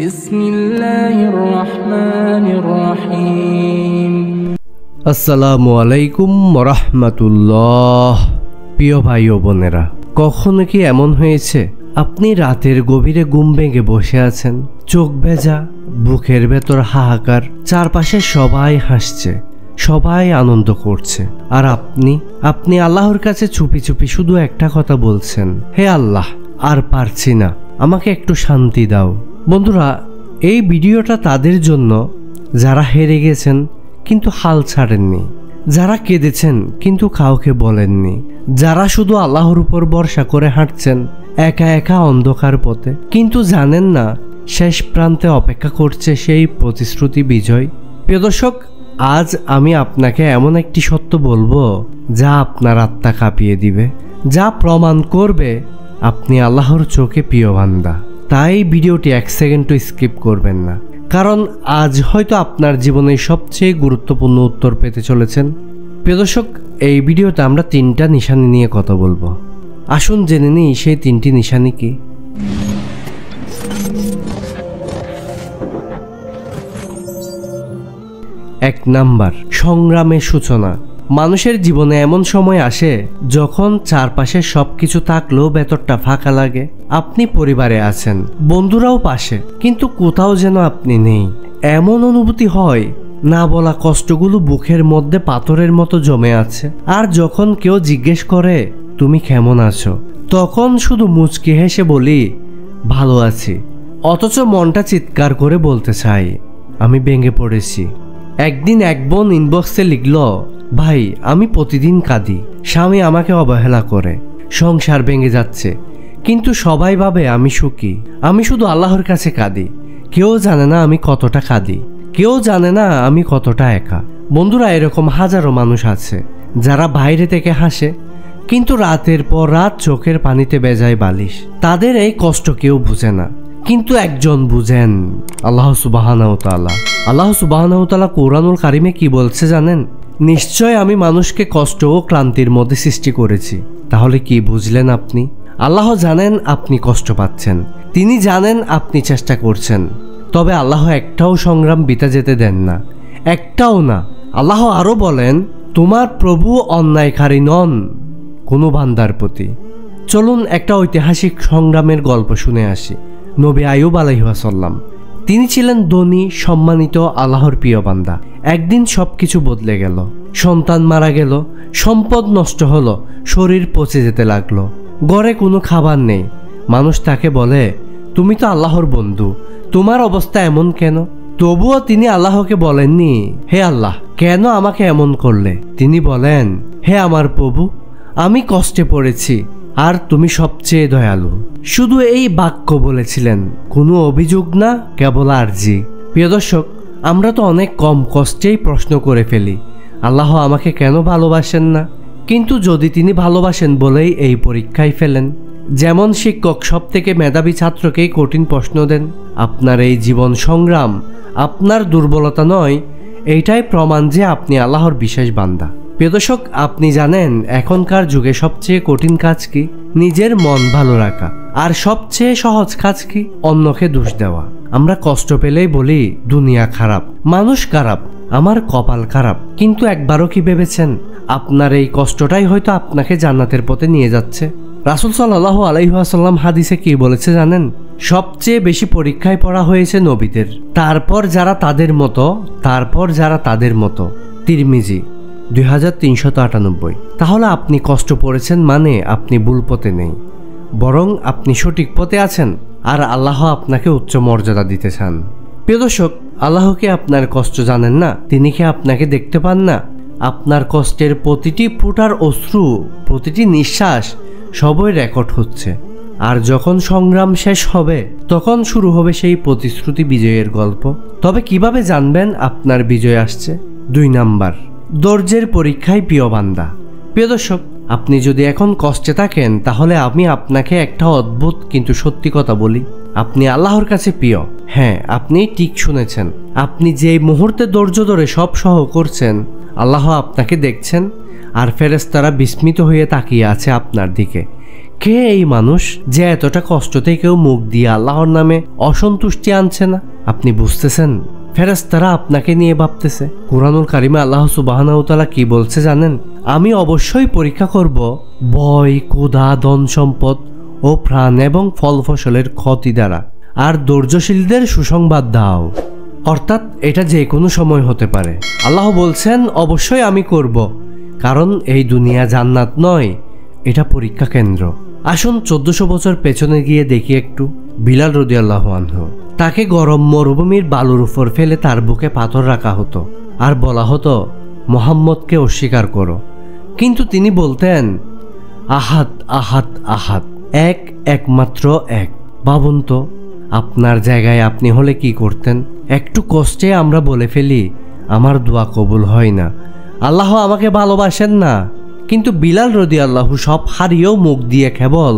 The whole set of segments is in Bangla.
বিসমিল্লাহির রহমানির রহিম। আসসালামু আলাইকুম ওয়া রাহমাতুল্লাহ। প্রিয় ভাই ও বোনেরা, কখনো কি এমন হয়েছে আপনি রাতের গভীরে ঘুম ভেঙে বসে আছেন, চোখ ভেজা, বুকের ভেতর হাহাকার, চারপাশে সবাই হাসছে, সবাই আনন্দ করছে, আর আপনি আল্লাহর কাছে চুপি চুপি শুধু একটা কথা বলছেন, হে আল্লাহ, আর পারছি না, আমাকে একটু শান্তি দাও। বন্ধুরা, এই ভিডিওটা তাদের জন্য যারা হেরে গেছেন কিন্তু হাল ছাড়েননি, যারা কেঁদেছেন কিন্তু কাউকে বলেননি, যারা শুধু আল্লাহর উপর ভরসা করে হাঁটছেন একা একা অন্ধকার পথে, কিন্তু জানেন না শেষ প্রান্তে অপেক্ষা করছে সেই প্রতিশ্রুতি বিজয়। প্রিয় দর্শক, আজ আমি আপনাকে এমন একটি সত্য বলবো যা আপনার আত্মা কাঁপিয়ে দিবে, যা প্রমাণ করবে আপনি আল্লাহর চোখে প্রিয় বান্দা। তাই ভিডিওটি এক সেকেন্ডও স্কিপ করবেন না, কারণ আজ হয়তো আপনার জীবনের সবচেয়ে গুরুত্বপূর্ণ উত্তর পেতে চলেছেন। প্রিয় দর্শক, এই ভিডিওতে আমরা 3টা নিশানি নিয়ে কথা বলবো। আসুন জেনে নিই সেই 3টি নিশানি কি। 1 নাম্বার, সংগ্রামের সূচনা। মানুষের জীবনে এমন সময় আসে যখন চারপাশে সবকিছু থাকলেও ভেতরটা ফাঁকা লাগে। আপনি পরিবারে আছেন, বন্ধুরাও পাশে, কিন্তু কোথাও যেন আপনি নেই। এমন অনুভূতি হয় না বলা কষ্টগুলো বুকের মধ্যে পাথরের মতো জমে আছে। আর যখন কেউ জিজ্ঞেস করে তুমি কেমন আছো, তখন শুধু মুচকি হেসে বলি ভালো আছি, অথচ মনটা চিৎকার করে বলতে চাই আমি ভেঙে পড়েছি। একদিন এক বোন ইনবক্সে লিখল, ভাই আমি প্রতিদিন কাঁদি, স্বামী আমাকে অবহেলা করে, সংসার ভেঙে যাচ্ছে, কিন্তু সবাই ভাবে আমি সুখী। আমি শুধু আল্লাহর কাছে কাঁদি, কেউ জানে না আমি কতটা কাঁদি, কেউ জানে না আমি কতটা একা। বন্ধুরা, এরকম হাজারো মানুষ আছে যারা বাইরে থেকে হাসে, কিন্তু রাতের পর রাত চোখের পানিতে বেজায় বালিশ। তাদের এই কষ্ট কেউ বুঝে না, কিন্তু একজন বুঝেন, আল্লাহ সুবহানাহু ওয়া তাআলা। আল্লাহ সুবহানাহু ওয়া তাআলা কোরআনুল কারিমে কি বলছে জানেন? নিশ্চয় আমি মানুষকে কষ্ট ও ক্লান্তির মধ্যে সৃষ্টি করেছি। তাহলে কি বুঝলেন আপনি? আল্লাহ জানেন আপনি কষ্ট পাচ্ছেন, তিনি জানেন আপনি চেষ্টা করছেন, তবে আল্লাহ একটাও সংগ্রাম বিতা যেতে দেন না, একটাও না। আল্লাহ আরো বলেন, তোমার প্রভু অন্যায়কারী নন কোনো বান্দার প্রতি। চলুন একটা ঐতিহাসিক সংগ্রামের গল্প শুনে আসি। নবী আইয়ুব আলাইহিস সালাম, তিনি ছিলেন ধনী, সম্মানিত, আল্লাহর প্রিয় বান্দা। একদিন সবকিছু বদলে গেল, সন্তান মারা গেল, সম্পদ নষ্ট হলো, শরীর পচে যেতে লাগলো, ঘরে কোনো খাবার নেই। মানুষ তাকে বলে, তুমি তো আল্লাহর বন্ধু, তোমার অবস্থা এমন কেন? তবুও তিনি আল্লাহকে বলেননি, হে আল্লাহ, কেন আমাকে এমন করলে? তিনি বলেন, হে আমার প্রভু, আমি কষ্টে পড়েছি আর তুমি সবচেয়ে দয়ালু। শুধু এই বাক্য বলেছিলেন, কোনো অভিযোগ না, কেবল আরজি। প্রিয় দর্শক, আমরা তো অনেক কম কষ্টেই প্রশ্ন করে ফেলি, আল্লাহ আমাকে কেন ভালোবাসেন না? কিন্তু যদি তিনি ভালোবাসেন বলেই এই পরীক্ষায় ফেলেন, যেমন শিক্ষক সব থেকে মেধাবী ছাত্রকেই কঠিন প্রশ্ন দেন, আপনার এই জীবন সংগ্রাম আপনার দুর্বলতা নয়, এইটাই প্রমাণ যে আপনি আল্লাহর বিশেষ বান্দা। প্রিয় দর্শক, আপনি জানেন এখনকার যুগে সবচেয়ে কঠিন কাজ কি? নিজের মন ভালো রাখা। আর সবচেয়ে সহজ কাজ কি? অন্যকে দোষ দেওয়া। আমরা কষ্ট পেলেই বলি দুনিয়া খারাপ, মানুষ খারাপ, আমার কপাল খারাপ। কিন্তু একবারও কি ভেবেছেন আপনার এই কষ্টটাই হয়তো আপনাকে জান্নাতের পথে নিয়ে যাচ্ছে? রাসূল সাল্লাল্লাহু আলাইহি ওয়াসাল্লাম হাদিসে কি বলেছে জানেন? সবচেয়ে বেশি পরীক্ষায় পড়া হয়েছে নবীদের, তারপর যারা তাদের মতো, তারপর যারা তাদের মতো। তিরমিজি 2398। তাহলে আপনি কষ্ট পড়েছেন মানে আপনি ভুল পথে নেই, বরং আপনি সঠিক পথে আছেন, আর আল্লাহ আপনাকে উচ্চ মর্যাদা দিতে চান। প্রিয় দর্শক, আল্লাহকে আপনার কষ্ট জানেন না? তিনি কি আপনাকে দেখতে পান না? আপনার কষ্টের প্রতিটি ফোঁটার অশ্রু, প্রতিটি নিঃশ্বাস সবই রেকর্ড হচ্ছে। আর যখন সংগ্রাম শেষ হবে, তখন শুরু হবে সেই প্রতিশ্রুতি বিজয়ের গল্প। তবে কিভাবে জানবেন আপনার বিজয় আসছে? 2 নাম্বার, ধৈর্যের পরীক্ষায় প্রিয় বান্দা। প্রিয় দর্শক, আপনি যদি এখন কষ্টে থাকেন, তাহলে আমি আপনাকে একটা অদ্ভুত কিন্তু সত্যি কথা বলি, আপনি আল্লাহর কাছে প্রিয়। হ্যাঁ, আপনি ঠিক শুনেছেন। আপনি যে মুহূর্তে ধৈর্য ধরে সব সহ করছেন, আল্লাহ আপনাকে দেখছেন, আর ফেরেশতারা বিস্মিত হয়ে তাকিয়ে আছে আপনার দিকে। কে এই মানুষ যে এতটা কষ্ট থেকেও মুখ দিয়ে আল্লাহর নামে অসন্তুষ্টি আনছে না? আপনি বুঝতেছেন ফেরেশতারা আপনাকে নিয়ে ভাবতেছে। কুরআনুল কারিমে আল্লাহ সুবহানাহু ওয়া তাআলা কি বলছে জানেন? আমি অবশ্যই পরীক্ষা করব ভয়, ক্ষুধা, ধন সম্পদ ও প্রাণ এবং ফল ফসলের ক্ষতি দ্বারা, আর ধৈর্যশীলদের সুসংবাদ দাও। অর্থাৎ এটা যে কোনো সময় হতে পারে। আল্লাহ বলছেন অবশ্যই আমি করব, কারণ এই দুনিয়া জান্নাত নয়, এটা পরীক্ষা কেন্দ্র। আসুন 1400 বছর পেছনে গিয়ে দেখি একটু। বিলাল রাদিয়াল্লাহু আনহু, তাকে গরম মরুভূমির বালুর উপর ফেলে তার বুকে পাথর রাখা হতো আর বলা হতো মুহাম্মদকে অস্বীকার করো, কিন্তু তিনি বলতেন আহাদ আহাদ আহাদ, এক, একমাত্র এক। ভাবুন তো আপনার জায়গায় আপনি হলে কি করতেন? একটু কষ্টে আমরা বলে ফেলি আমার দোয়া কবুল হয় না, আল্লাহ আমাকে ভালোবাসেন না, কিন্তু বিলাল রাদিয়াল্লাহু সব হারিয়েও মুখ দিয়ে কেবল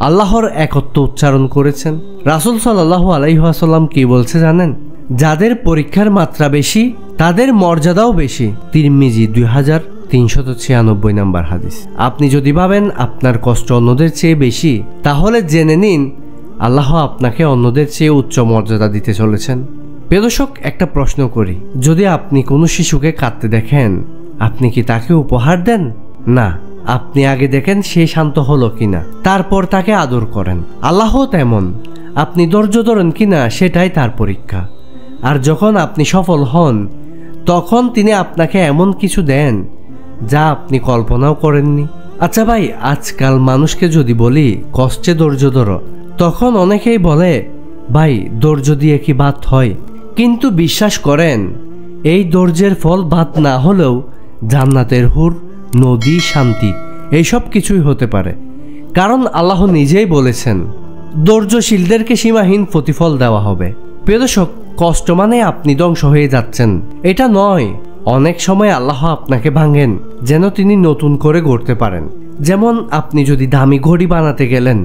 আল্লাহর একত্ব উচ্চারণ করেছেন। রাসূল সাল্লাল্লাহু আলাইহি ওয়াসাল্লাম কি বলছে জানেন? যাদের পরীক্ষার মাত্রা বেশি তাদের মর্যাদাও বেশি। তিরমিজি 2396 নম্বর হাদিস। আপনি যদি ভাবেন আপনার কষ্ট অন্যদের চেয়ে বেশি, তাহলে জেনে নিন আল্লাহ আপনাকে অন্যদের চেয়ে উচ্চ মর্যাদা দিতে চলেছেন। প্রিয় দর্শক, একটা প্রশ্ন করি, যদি আপনি কোনো শিশুকে কাঁদতে দেখেন, আপনি কি তাকে উপহার দেন? না, আপনি আগে দেখেন সে শান্ত হলো কিনা, তারপর তাকে আদর করেন। আল্লাহ তেমন, আপনি ধৈর্য ধরেন কিনা সেটাই তার পরীক্ষা। আর যখন আপনি সফল হন, তখন তিনি আপনাকে এমন কিছু দেন যা আপনি কল্পনাও করেননি। আচ্ছা ভাই, আজকাল মানুষকে যদি বলি কষ্টে ধৈর্য ধরো, তখন অনেকেই বলে ভাই ধৈর্য দিয়ে কি ভাত হয়? কিন্তু বিশ্বাস করেন এই ধৈর্যের ফল ভাত না হলেও জান্নাতের হুর, নদী, শান্তি এইসব কিছুই হতে পারে। কারণ আল্লাহ নিজেই বলেছেন ধৈর্যশীলদেরকে সীমাহীন প্রতিফল দেওয়া হবে। প্রিয় দর্শক, কষ্ট মানে আপনি ধ্বংস হয়ে যাচ্ছেন এটা নয়। অনেক সময় আল্লাহ আপনাকে ভাঙেন যেন তিনি নতুন করে গড়তে পারেন। যেমন আপনি যদি দামি ঘড়ি বানাতে গেলেন,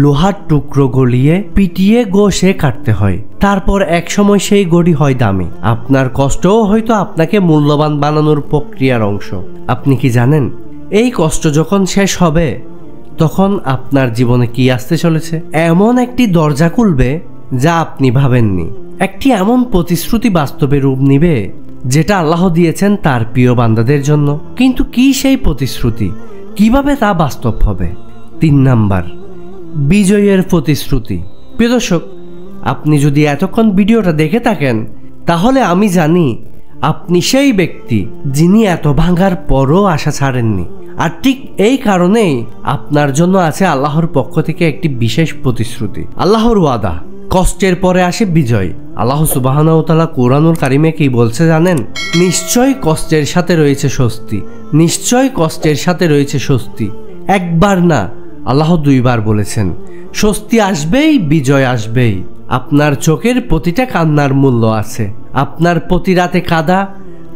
লোহার টুকরো গলিয়ে পিটিয়ে ঘষে কাটতে হয়, তারপর এক সময় সেই ঘড়ি হয় দামি। আপনার কষ্টও হয়তো আপনাকে মূল্যবান বানানোর প্রক্রিয়ার অংশ। আপনি কি জানেন এই কষ্ট যখন শেষ হবে তখন আপনার জীবনে কি আসতে চলেছে? এমন একটি দরজা খুলবে যা আপনি ভাবেননি। একটি এমন প্রতিশ্রুতি বাস্তবে রূপ নিবে যেটা আল্লাহ দিয়েছেন তার প্রিয় বান্দাদের জন্য। কিন্তু কি সেই প্রতিশ্রুতি? কিভাবে তা বাস্তব হবে? 3 নাম্বার, বিজয়ের প্রতিশ্রুতি। প্রিয় দর্শক, আপনি যদি এতক্ষণ ভিডিওটা দেখে থাকেন, তাহলে আমি জানি আপনি সেই ব্যক্তি যিনি এত ভাঙার পরও আশা ছাড়েননি। আর ঠিক এই কারণেই আপনার জন্য আছে আল্লাহর পক্ষ থেকে একটি বিশেষ প্রতিশ্রুতি, আল্লাহর ওয়াদা। কষ্টের পরে আসে বিজয়। আল্লাহ সুবহানাহু ওয়া তাআলা কুরআনুল কারিমে কি বলছে জানেন? নিশ্চয় কষ্টের সাথে রয়েছে স্বস্তি, নিশ্চয় কষ্টের সাথে রয়েছে স্বস্তি। একবার না, আল্লাহ 2 বার বলেছেন স্বস্তি আসবেই, বিজয় আসবেই। আপনার চোখের প্রতিটা কান্নার মূল্য আছে। আপনার প্রতি রাতে কাঁদা,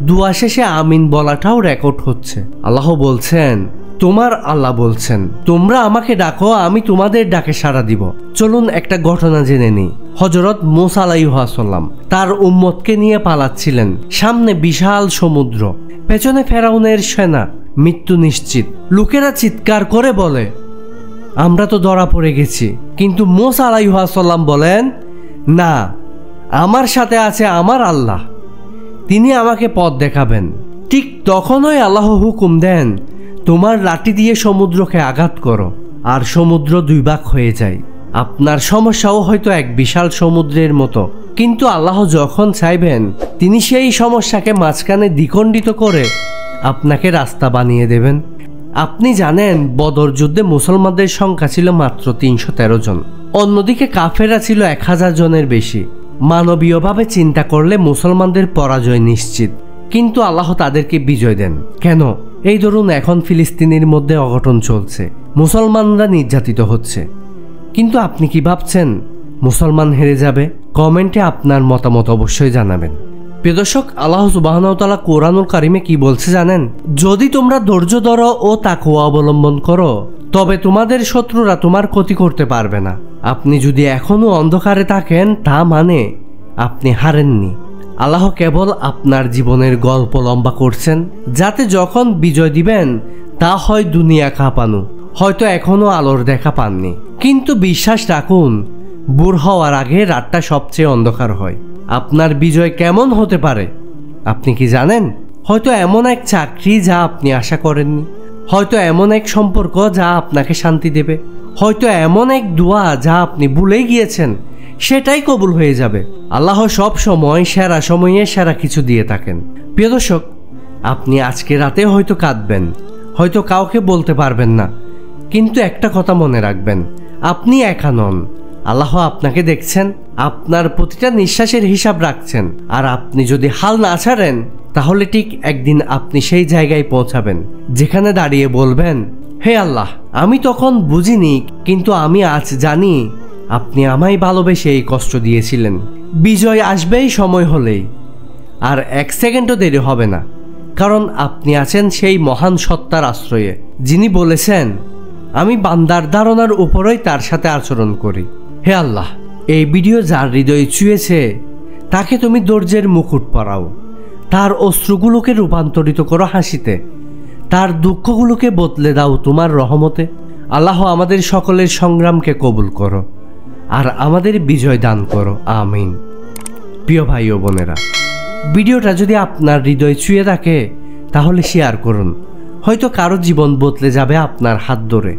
দুয়া শেষে আমিন বলাটাও রেকর্ড হচ্ছে। আল্লাহ বলছেন, তোমার আল্লাহ বলছেন তোমরা আমাকে ডাকো, আমি তোমাদের ডাকে সাড়া দিব। চলুন একটা ঘটনা জেনে নিই। হযরত মূসা আলাইহিস সালাম তার উম্মতকে নিয়ে পালাচ্ছিলেন। সামনে বিশাল সমুদ্র, পেছনে ফেরাউনের সেনা, মৃত্যু নিশ্চিত। লোকেরা চিৎকার করে বলে আমরা তো ধরা পড়ে গেছি। কিন্তু মূসা আলাইহিস সালাম বলেন, না, আমার সাথে আছে আমার আল্লাহ, তিনি আমাকে পথ দেখাবেন। ঠিক তখনই আল্লাহ হুকুম দেন, তোমার লাঠি দিয়ে সমুদ্রকে আঘাত করো, আর সমুদ্র 2 ভাগ হয়ে যায়। আপনার সমস্যাও হয়তো এক বিশাল সমুদ্রের মতো, কিন্তু আল্লাহ যখন চাইবেন তিনি সেই সমস্যাকে মাঝখানে দ্বিখণ্ডিত করে আপনাকে রাস্তা বানিয়ে দেবেন। আপনি জানেন বদর যুদ্ধে মুসলমানদের সংখ্যা ছিল মাত্র 313 জন, অন্যদিকে কাফেররা ছিল 1000 জনের বেশি। মানবীয়ভাবে চিন্তা করলে মুসলমানদের পরাজয় নিশ্চিত, কিন্তু আল্লাহ তাদেরকে বিজয় দেন। কেন? এই ধরুন এখন ফিলিস্তিনের মধ্যে অঘটন চলছে, মুসলমানরা নির্যাতিত হচ্ছে, কিন্তু আপনি কি ভাবছেন মুসলমান হেরে যাবে? কমেন্টে আপনার মতামত অবশ্যই জানাবেন। প্রিয় দর্শক, আল্লাহ সুবহানাহু ওয়া তাআলা কোরআনুল কারিমে কি বলছে জানেন? যদি তোমরা ধৈর্য ধরো ও তাকওয়া অবলম্বন করো, তবে তোমাদের শত্রুরা তোমার ক্ষতি করতে পারবে না। আপনি যদি এখনো অন্ধকারে থাকেন, তা মানে আপনি হারেননি। আল্লাহ কেবল আপনার জীবনের গল্প লম্বা করছেন, যাতে যখন বিজয় দিবেন তা হয় দুনিয়া কাঁপানো, হয়তো এখনো আলোর দেখা পাননি, কিন্তু বিশ্বাস রাখুন, ভোর হওয়ার আগে রাতটা সবচেয়ে অন্ধকার হয়। আপনার বিজয় কেমন হতে পারে আপনি কি জানেন? হয়তো এমন এক চাকরি যা আপনি আশা করেননি, হয়তো এমন এক সম্পর্ক যা আপনাকে শান্তি দেবে, হয়তো এমন এক দোয়া যা আপনি ভুলে গিয়েছেন সেটাই কবুল হয়ে যাবে। আল্লাহ সব সময় সেরা সময়ে সেরা কিছু দিয়ে থাকেন। প্রিয় দর্শক, আপনি আজকে রাতে হয়তো কাঁদবেন, হয়তো কাউকে বলতে পারবেন না, কিন্তু একটা কথা মনে রাখবেন, আপনি একা নন। আল্লাহ আপনাকে দেখছেন, আপনার প্রতিটা নিঃশ্বাসের হিসাব রাখছেন। আর আপনি যদি হাল না ছাড়েন, তাহলে ঠিক একদিন আপনি সেই জায়গায় পৌঁছাবেন যেখানে দাঁড়িয়ে বলবেন, হে আল্লাহ, আমি তখন বুঝিনি, কিন্তু আমি আজ জানি আপনি আমায় ভালোবেসে এই কষ্ট দিয়েছিলেন। বিজয় আসবেই সময় হলেই, আর এক সেকেন্ডও দেরি হবে না, কারণ আপনি আছেন সেই মহান সত্তার আশ্রয়ে, যিনি বলেছেন, আমি বান্দার ধারণার উপরই তার সাথে আচরণ করি। হে আল্লাহ, এই ভিডিও যার হৃদয়ে ছুঁয়েছে তাকে তুমি ধৈর্যের মুকুট পরাও, তার অশ্রুগুলোকে রূপান্তরিত করো হাসিতে, তার দুঃখগুলোকে বদলে দাও তোমার রহমতে। আল্লাহ আমাদের সকলের সংগ্রামকে কবুল করো আর আমাদের বিজয় দান করো, আমিন। প্রিয় ভাই ও বোনেরা, ভিডিওটা যদি আপনার হৃদয় ছুঁয়ে থাকে তাহলে শেয়ার করুন, হয়তো কারো জীবন বদলে যাবে আপনার হাত ধরে।